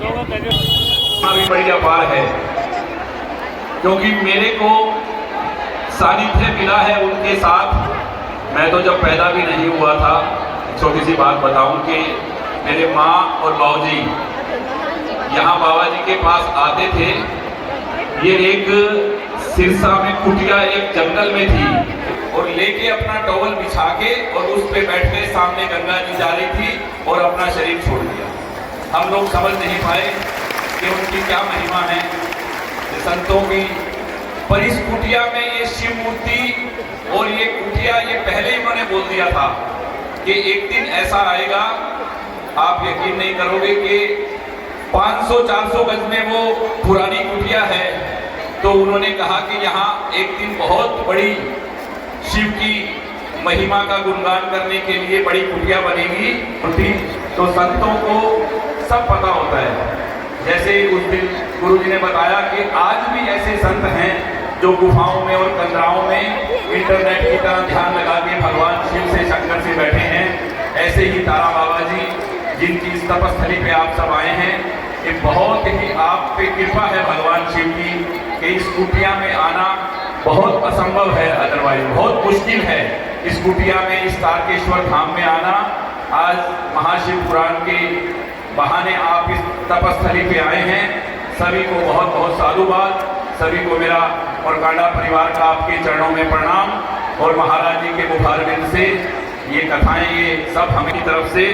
भी बड़ी अपार है, क्योंकि मेरे को सानिध्य मिला है उनके साथ। मैं तो जब पैदा भी नहीं हुआ था, छोटी सी बात बताऊं कि मेरे माँ और बाबूजी यहाँ बाबा जी के पास आते थे। ये एक सिरसा में कुटिया एक जंगल में थी, और लेके अपना टॉवल बिछा के और उस पे बैठ के सामने गंगा जी जा रही थी और अपना शरीर छोड़ दिया। हम लोग समझ नहीं पाए कि उनकी क्या महिमा है संतों की। पर इस कुटिया में ये शिव मूर्ति और ये कुटिया, ये पहले ही उन्होंने बोल दिया था कि एक दिन ऐसा आएगा, आप यकीन नहीं करोगे कि 500-400 गज में वो पुरानी कुटिया है। तो उन्होंने कहा कि यहाँ एक दिन बहुत बड़ी शिव की महिमा का गुणगान करने के लिए बड़ी कुटिया बनेगी। तो संतों को सब पता होता है। जैसे उस दिन गुरु जी ने बताया कि आज भी ऐसे संत हैं जो गुफाओं में और कंदराओं में इंटरनेट की तरह ध्यान लगा के भगवान शिव से, शंकर से बैठे हैं। ऐसे ही तारा बाबा जी, जिनकी इस तपस्थली पे आप सब आए हैं, ये बहुत ही आप पे कृपा है भगवान शिव की कि इस कुटिया में आना बहुत असंभव है, अदरवाइज बहुत मुश्किल है इस कुटिया में, इस तारकेश्वर धाम में आना। आज महाशिव पुराण के बहाने आप इस तपस्थली पे आए हैं। सभी को बहुत बहुत साधुवाद, सभी को मेरा और कांडा परिवार का आपके चरणों में प्रणाम। और महाराज जी के मुखारबिंद से ये कथाएं, ये सब हमारी तरफ से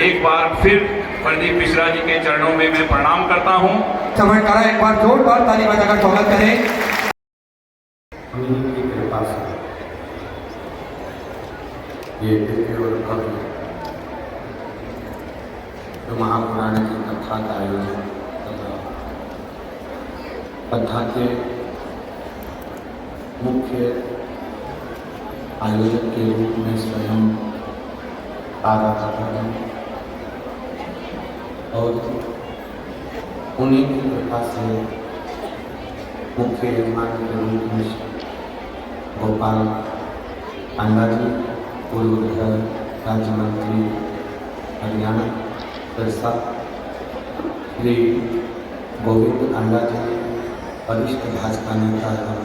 एक बार फिर प्रदीप मिश्रा जी के चरणों में मैं प्रणाम करता हूँ। समय करा, एक बार जोरदार ताली बजाकर स्वागत करें। की कृपा से ये दिव्य और भव्य जो महापुराण की कथा का आयोजन कथा के मुख्य आयोजक के रूप में स्वयं तारा हैं, और उन्हीं की कृपा से मुख्य यजमान के रूप में गोपाल पांडा जी, पूर्व गृह राज्य मंत्री हरियाणा सिरसा, श्री गोविंद पांडा जी, वरिष्ठ भाजपा नेता एवं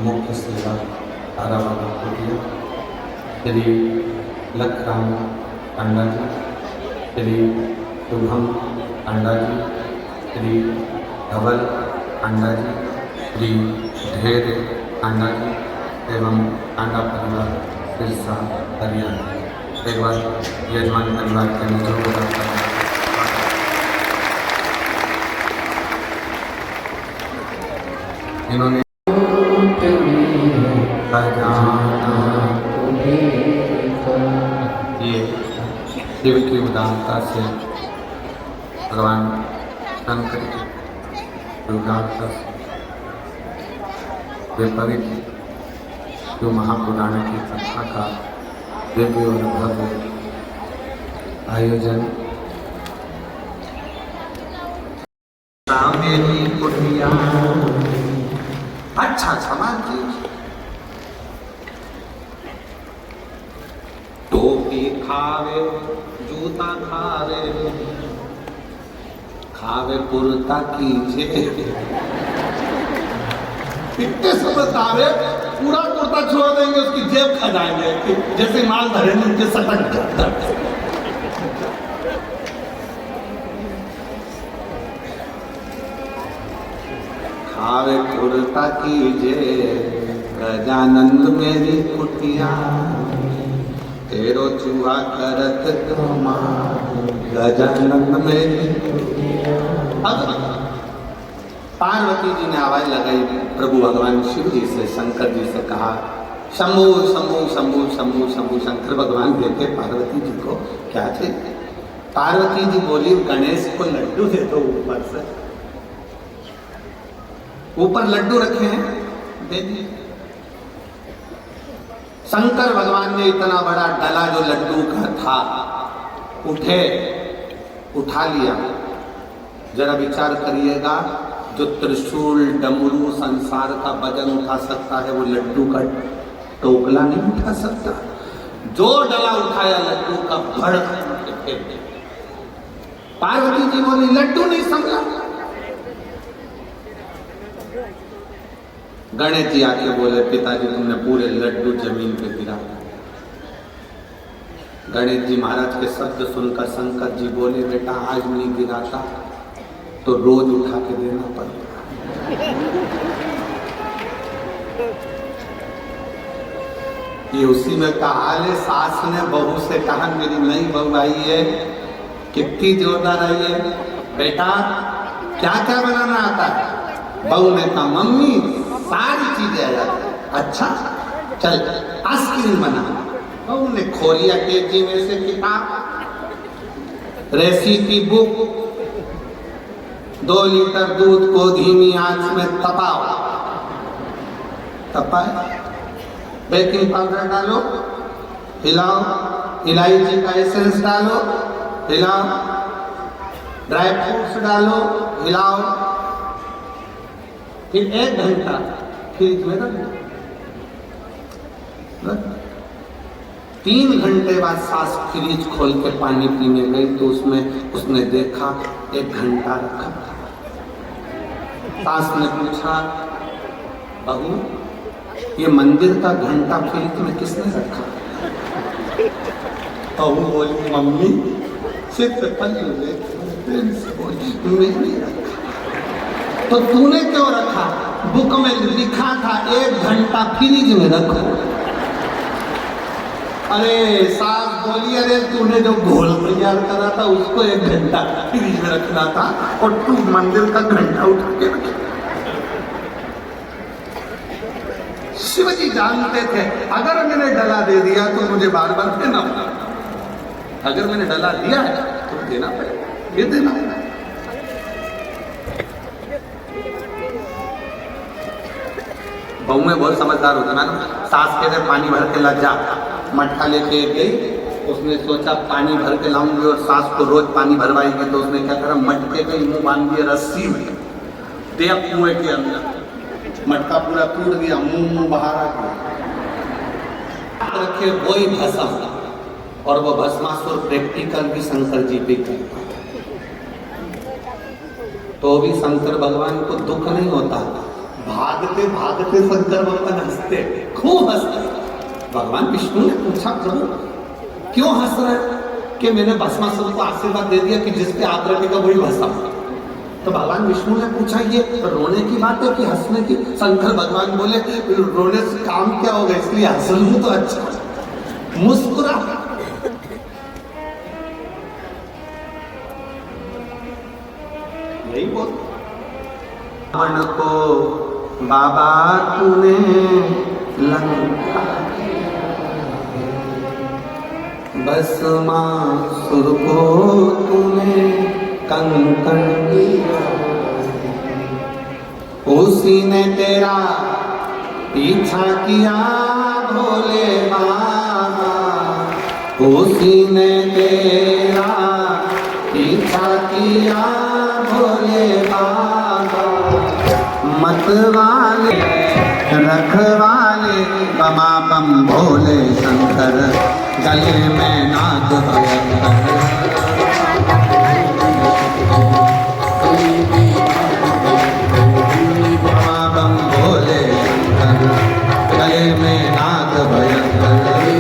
मुख्य सेवक तारा बाबा कुटिया, श्री लखराम पांडा जी, श्री शुभम पांडा जी, श्री धवल पांडा जी, श्री धैर्य पांडा जी एवं कांडा परिवार सिरसा हरियाणा। एक बार यजमान परिवार के मित्रों इन्होंने ये शिव की उदारता से भगवान शंकर की उदारता से विपरीत जो महापुराण की कथा का दिव्य और भव्य आयोजन मेरी कुटिया। अच्छा समाज टोपी खावे, जूता खावे, खावे कुर्ता कीजिए। इतने समझदार है, पूरा कुर्ता छोड़ देंगे, उसकी जेब खा जाएंगे, जैसे माल धरेंगे उनके सटक जाता। खावे कुर्ता कीजिए, गजानंद मेरी कुटिया, तेरो चूहा करत क्रोमा, गजानंद मेरी कुटिया। अब पार्वती जी ने आवाज लगाई, प्रभु भगवान शिव जी से, शंकर जी से कहा, शंभु शंभु शंभु शंभु शंभु। शंकर भगवान देखे पार्वती जी को, क्या थे? पार्वती जी बोली, गणेश को लड्डू दे दो ऊपर से। ऊपर लड्डू रखे हैं, दे दिए। शंकर भगवान ने इतना बड़ा डला जो लड्डू का था उठा लिया। जरा विचार करिएगा, जो त्रिशूल डमरू संसार का वजन उठा सकता है, वो लड्डू का टोकला नहीं उठा सकता। जो डला उठाया लड्डू का भड़ पार्वती जी बोली लड्डू नहीं संभला। गणेश जी आके बोले पिताजी तुमने पूरे लड्डू जमीन पे गिरा। गणेश जी महाराज के शब्द सुनकर शंकर जी बोले बेटा आज नहीं गिराता तो रोज उठा के देना पड़ेगा। ये उसी में कहा है, सास ने बहू से कहा मेरी नई बहू आई है कितनी जोरदार आई है, बेटा क्या क्या बनाना आता है? बहू ने कहा मम्मी सारी चीजें आ जाती है। अच्छा चल आइसक्रीम बना। बहू ने खोलिया टेची में से किताब, रेसिपी बुक, 2 लीटर दूध को धीमी आंच में तपाओ, तपाए, बेकिंग पाउडर डालो, हिलाओ, इलायची का एसेंस डालो, हिलाओ, ड्राई फ्रूट्स डालो, हिलाओ, फिर 1 घंटा फ्रिज में रख दो। 3 घंटे बाद सास फ्रिज खोल के पानी पीने गई तो उसमें उसने देखा 1 घंटा रखा था। सास ने पूछा बहू ये मंदिर का घंटा फ्रिज में किसने रखा? बहू बोली मम्मी सिर्फ पल्लू प्रेम से बोली मैंने रखा। तो तूने क्यों रखा? बुक में लिखा था 1 घंटा फ्रिज में रखो। अरे सास बोली अरे तूने जो घोल तैयार करा था उसको 1 घंटा फ्रिज में रखना था और तू मंदिर का घंटा उठा के रखे। शिवजी जानते थे अगर मैंने डला दे दिया तो मुझे बार बार देना पड़ेगा, अगर मैंने डला दिया है तो देना पड़ेगा, ये देना पड़ेगा। बहू में बहुत समझदार होता ना, सास के लिए पानी भर के ला जा, मटका लेके गई। उसने सोचा पानी भर के लाऊंगी और सास को रोज पानी भरवाएगी, तो उसने क्या करा मटके के मुंह बांध दिया रस्सी में, दिया कुएं के अंदर, मटका पूरा टूट गया, मुंह बाहर आ गया। रखे वही भस्म और वो भस्मासुर प्रैक्टिकल भी शंकर जी पे करता, तो भी शंकर भगवान को दुख नहीं होता। भागते भागते शंकर भगवान हंसते, खूब हंसते। भगवान विष्णु ने पूछा प्रभु क्यों हंस रहे? कि मैंने भस्मासुर को आशीर्वाद दे दिया कि जिसपे आप रखेगा वही भस्म। तो भगवान विष्णु ने पूछा ये रोने की बात है कि हंसने की? शंकर भगवान बोले रोने से काम क्या होगा, इसलिए हंस लूं तो अच्छा, मुस्कुरा। यही बोल मन को बाबा तूने लंका, भस्मासुर को तूने कंकण दिया, उसी ने तेरा पीछा किया भोले बाबा, उसी ने तेरा पीछा किया भोले बाबा। मत वाले रखवाले बमा बम भोले शंकर, गले में नाग भयंकर, भोले शंकर, गले में नाग भयंकर। हरि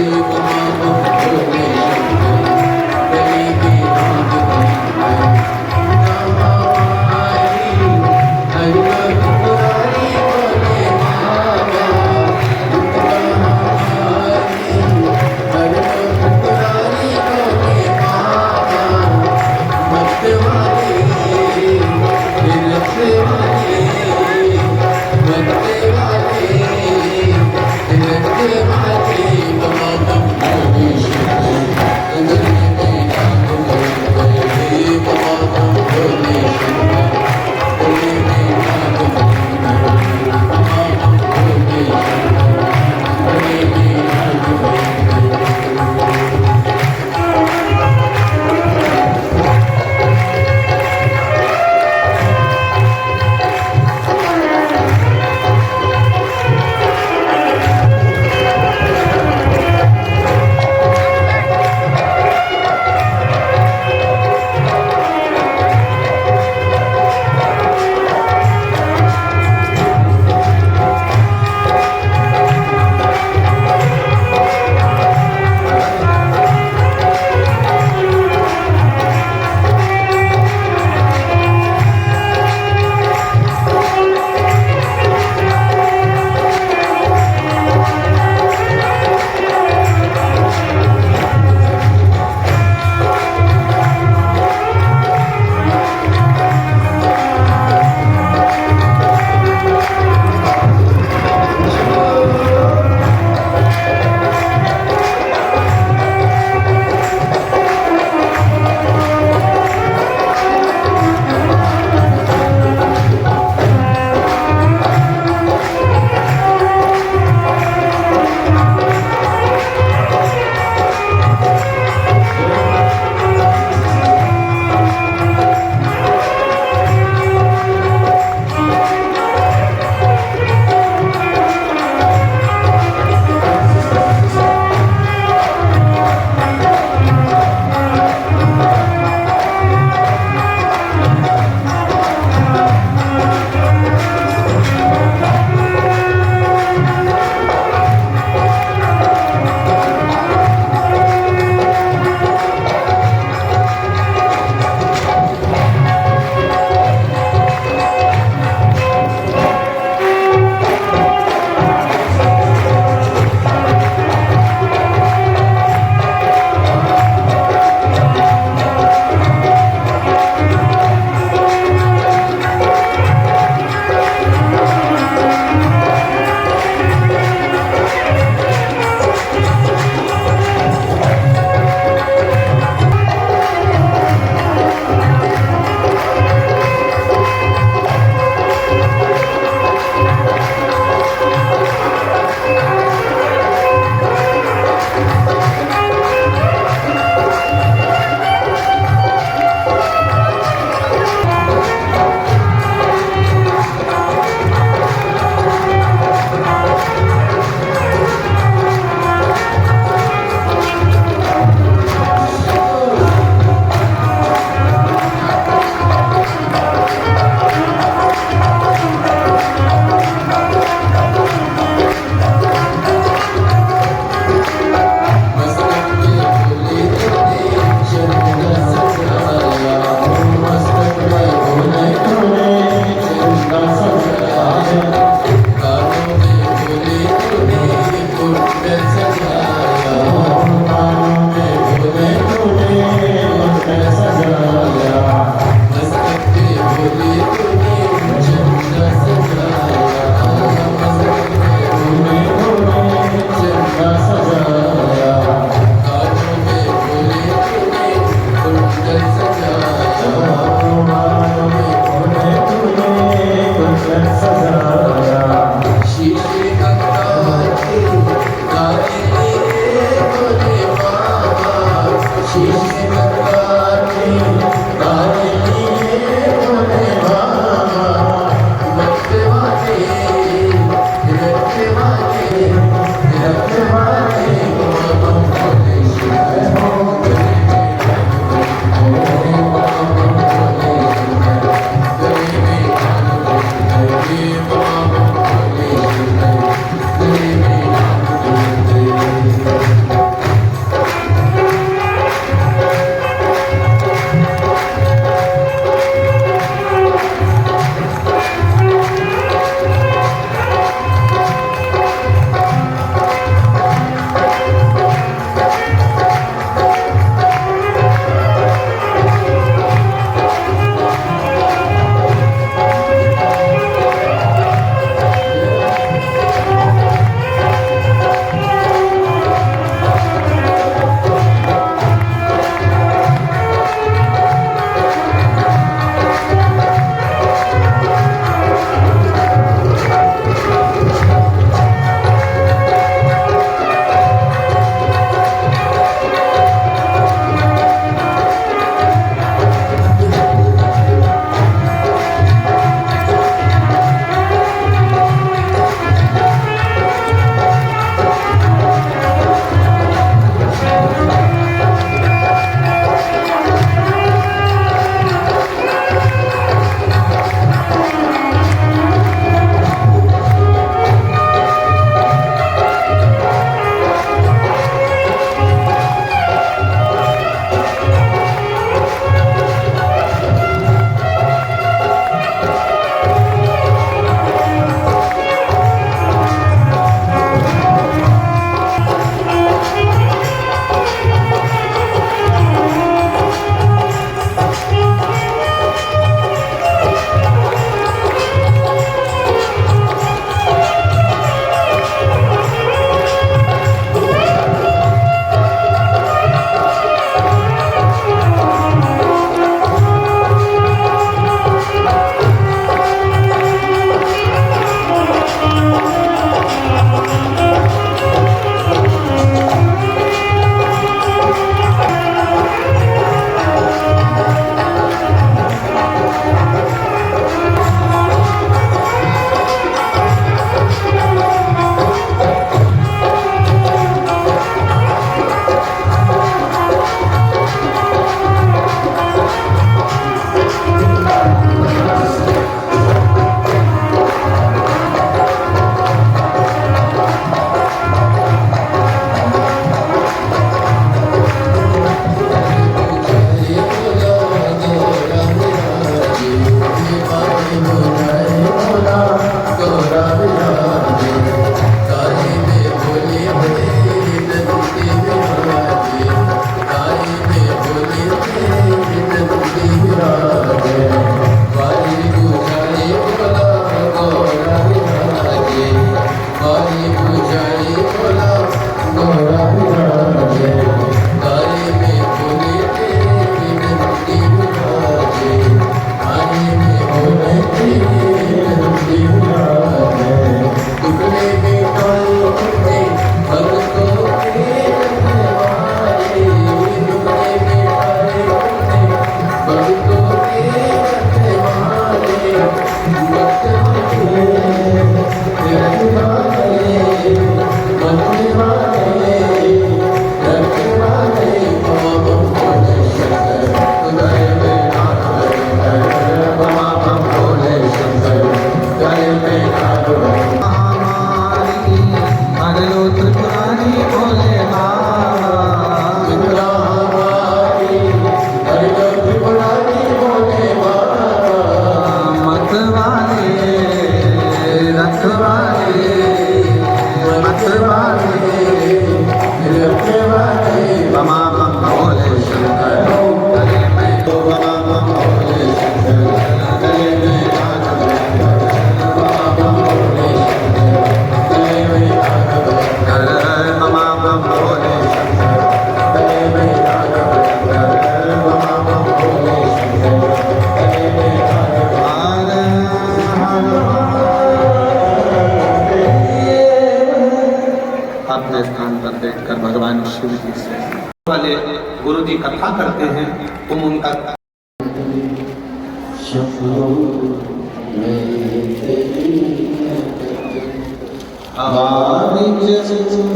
जी कथा करते हैं, तुम उनका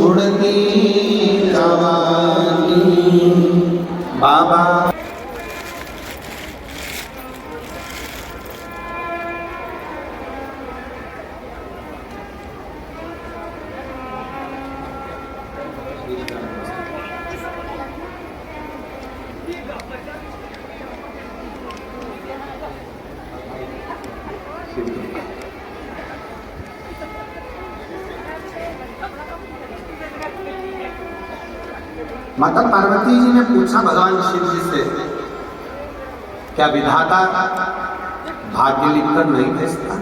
उड़ती रवानी बाबा। माता पार्वती जी ने पूछा भगवान शिव जी से, क्या विधाता भाग्य लिखकर नहीं भेजता?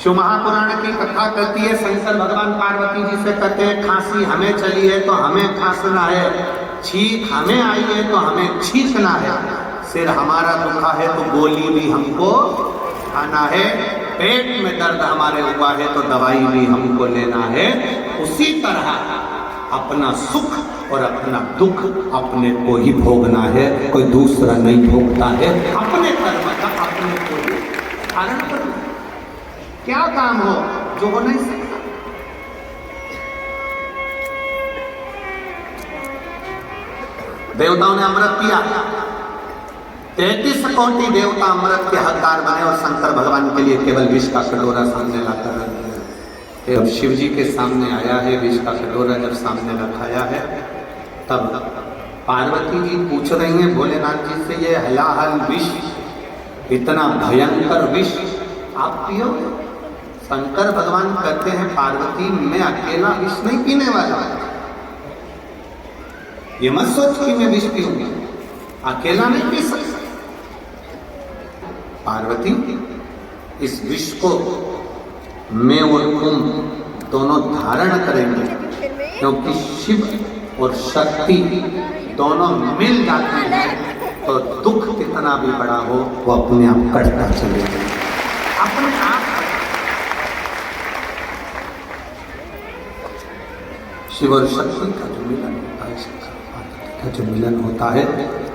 शिव महापुराण की कथा कहती है, शंकर भगवान पार्वती जी से कहते हैं, खांसी हमें चली है तो हमें खांसना है, छींक हमें आई है तो हमें छींकना है, सिर हमारा दुखा है तो गोली भी हमको खाना है, पेट में दर्द हमारे हुआ है तो दवाई भी हमको लेना है। उसी तरह अपना सुख और अपना दुख अपने को ही भोगना है, कोई दूसरा नहीं भोगता है। अपने कर्म का अपने को ही धारण करना। क्या काम हो जो हो नहीं सकता? देवताओं ने अमृत पिया, 33 कोटि देवता अमृत के हकदार बने और शंकर भगवान के लिए केवल विष का कटोरा सामने लाकर रख दिया। जब शिव जी के सामने आया है, विष का कटोरा जब सामने रखाया है, तब पार्वती जी पूछ रही हैं भोलेनाथ जी से, ये हलाहल विष, इतना भयंकर विष आप पियोगे? शंकर भगवान कहते हैं, पार्वती मैं अकेला विष नहीं पीने वाला, ये मत सोच कि मैं विष पीऊंगी, अकेला नहीं पी सकता। पार्वती, इस विष को मैं और तुम दोनों धारण करेंगे, क्योंकि शिव और शक्ति दोनों मिल जाते हैं तो दुख कितना भी बड़ा हो वो अपने आप कटता चलेगा, अपने आप। शिव और शक्ति का जो मिलन होता है, का जो मिलन होता है,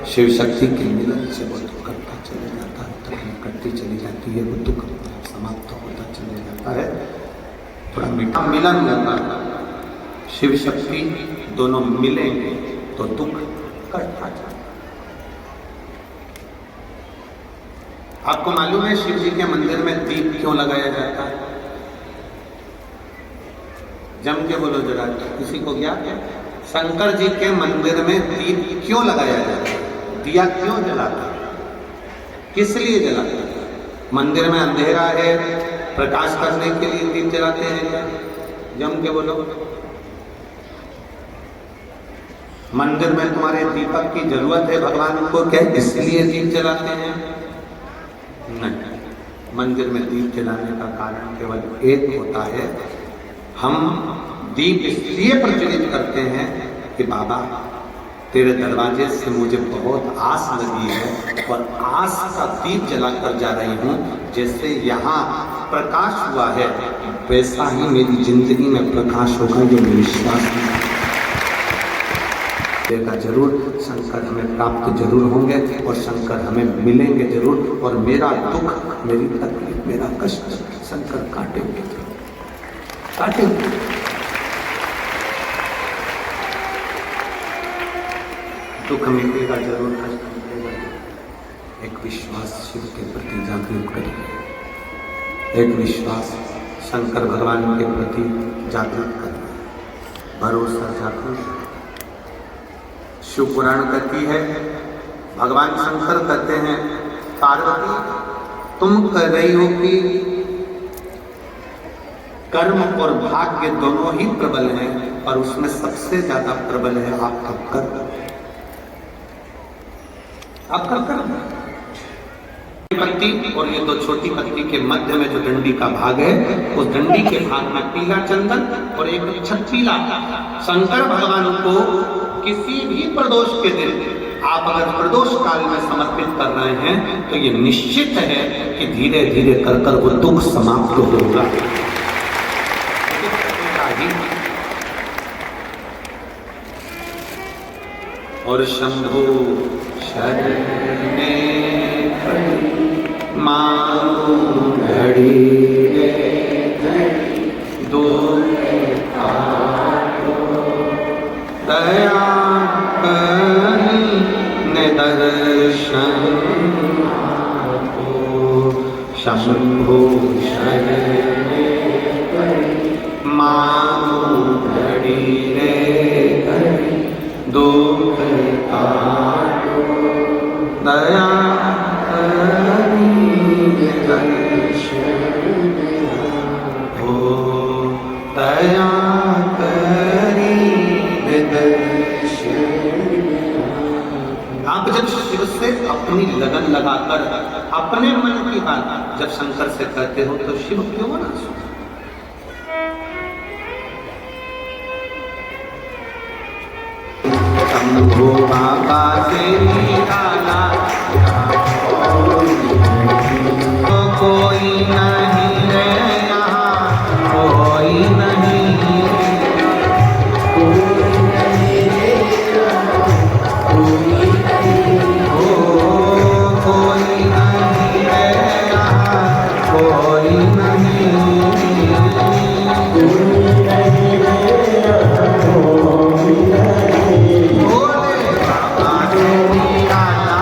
शिव शक्ति के मिलन से वो दुख कटता चले जाता है, तकलीफ कटती चली जाती है, वो दुख समाप्त होता चले जाता है। थोड़ा मीठा मिलन होगा, शिव शक्ति दोनों मिलेंगे तो दुख कटता जाता। आपको मालूम है शिव जी के मंदिर में दीप क्यों लगाया जाता है? जम के बोलो जरा, किसी को ज्ञात है? शंकर जी के मंदिर में दीप क्यों लगाया जाता है? दिया क्यों जलाता है? किस लिए जलाते हैं? मंदिर में अंधेरा है, प्रकाश करने के लिए दीप जलाते हैं क्या? जम के बोलो। मंदिर में तुम्हारे दीपक की जरूरत है भगवान को, क्या इसलिए दीप जलाते हैं? नहीं, मंदिर में दीप जलाने का कारण केवल एक होता है, हम दीप इसलिए प्रज्वलित करते हैं कि बाबा तेरे दरवाजे से मुझे बहुत आस लगी है और आस का दीप जलाकर जा रही हूँ। जैसे यहाँ प्रकाश हुआ है वैसा ही मेरी जिंदगी में प्रकाश होगा, ये मेरी विश्वास है। देगा जरूर, शंकर हमें प्राप्त जरूर होंगे और शंकर हमें मिलेंगे जरूर, और मेरा दुख, मेरी तकलीफ, मेरा कष्ट शंकर काटेंगे, काटेंगे। दुख मिटेगा जरूर, कष्ट मिटेगा। एक विश्वास शिव के प्रति जागृत करिए, एक विश्वास शंकर भगवान के प्रति जागृत करिए, भरोसा जागृत। शिव पुराण कहती है, भगवान शंकर कहते हैं, पार्वती तुम कह रही हो कि कर्म और भाग्य दोनों ही प्रबल हैं, और उसमें सबसे ज्यादा प्रबल है आपका कर्म, आपका कर्म। पत्ती और ये दो छोटी पत्ती के मध्य में जो डंडी का भाग है, उस डंडी के भाग में पीला चंदन और एक छत्तीला। शंकर भगवान को किसी भी प्रदोष के दिन आप अगर प्रदोष काल में समर्पित कर रहे हैं तो ये निश्चित है कि धीरे धीरे कर कर वो दुख समाप्त होगा। और शंभु शरणे मांगू घड़ी रे दूर दया करी निदर्शन को शंभु शरणे मांगू घड़ी रे दुख काटो दया करी दर्शन हो दया करी दर्शन। आप जब शिव से अपनी लगन लगाकर अपने मन की बात जब शंकर से कहते हो तो शिव क्यों ना सुने? शंभो बाबा से निराला तो कोई नहीं है यहाँ, कोई नहीं हो, कोई नहीं है यहाँ, कोई नहीं भोले बाबा से निराला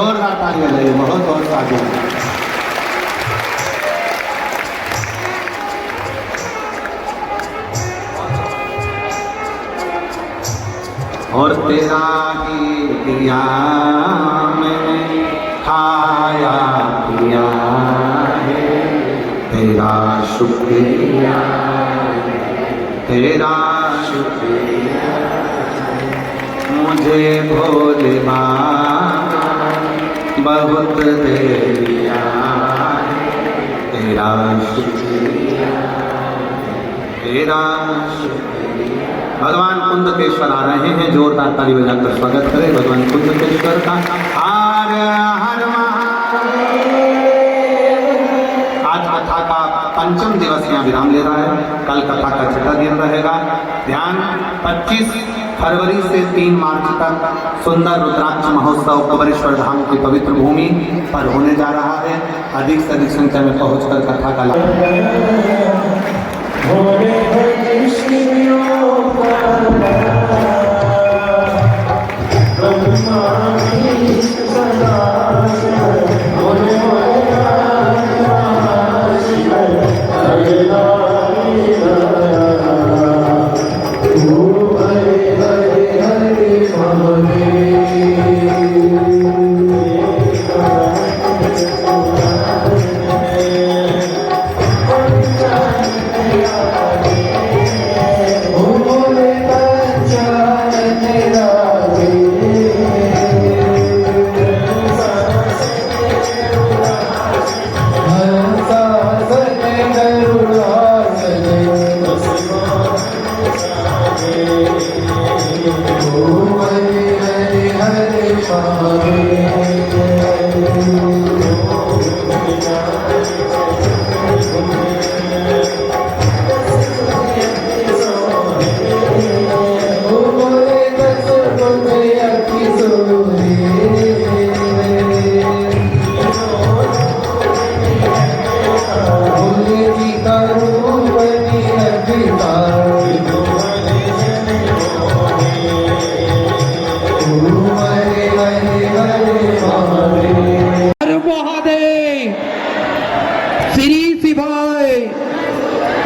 जोरदार ताली बजाइए, बहुत बहुत साधु। और तेरा ही दिया मैंने खाया पिया है, तेरा शुक्रिया, तेरा शुक्रिया, मुझे भोले बाबा बहुत दे दिया है, तेरा शुक्रिया, तेरा शुक्रिया। भगवान कुंदकेश्वर आ रहे हैं, जोरदार ताली बजाकर स्वागत करें भगवान कुंदकेश्वर का। हर हर महादेव। आज कथा का पंचम दिवस यहाँ विराम ले रहा है, कल कथा का छठा दिन रहेगा। ध्यान 25 फरवरी से 3 मार्च तक सुंदर रुद्राक्ष महोत्सव कबरेश्वर धाम की पवित्र भूमि पर होने जा रहा है। अधिक से अधिक संख्या में पहुंचकर कथा का लाभ।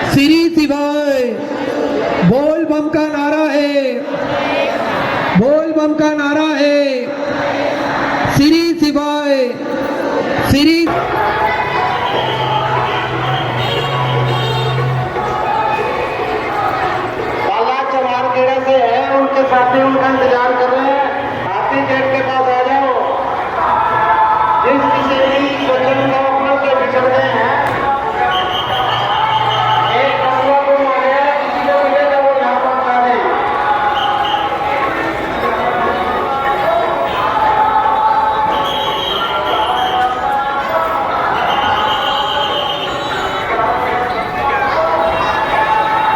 श्री शिवाय। बोल बम का नारा है, बोल बम का नारा है। श्री शिवाय, श्री बाला चमार खेड़े से है, उनके साथी उनका इंतजार कर रहे हैं। हाथी गेट के पास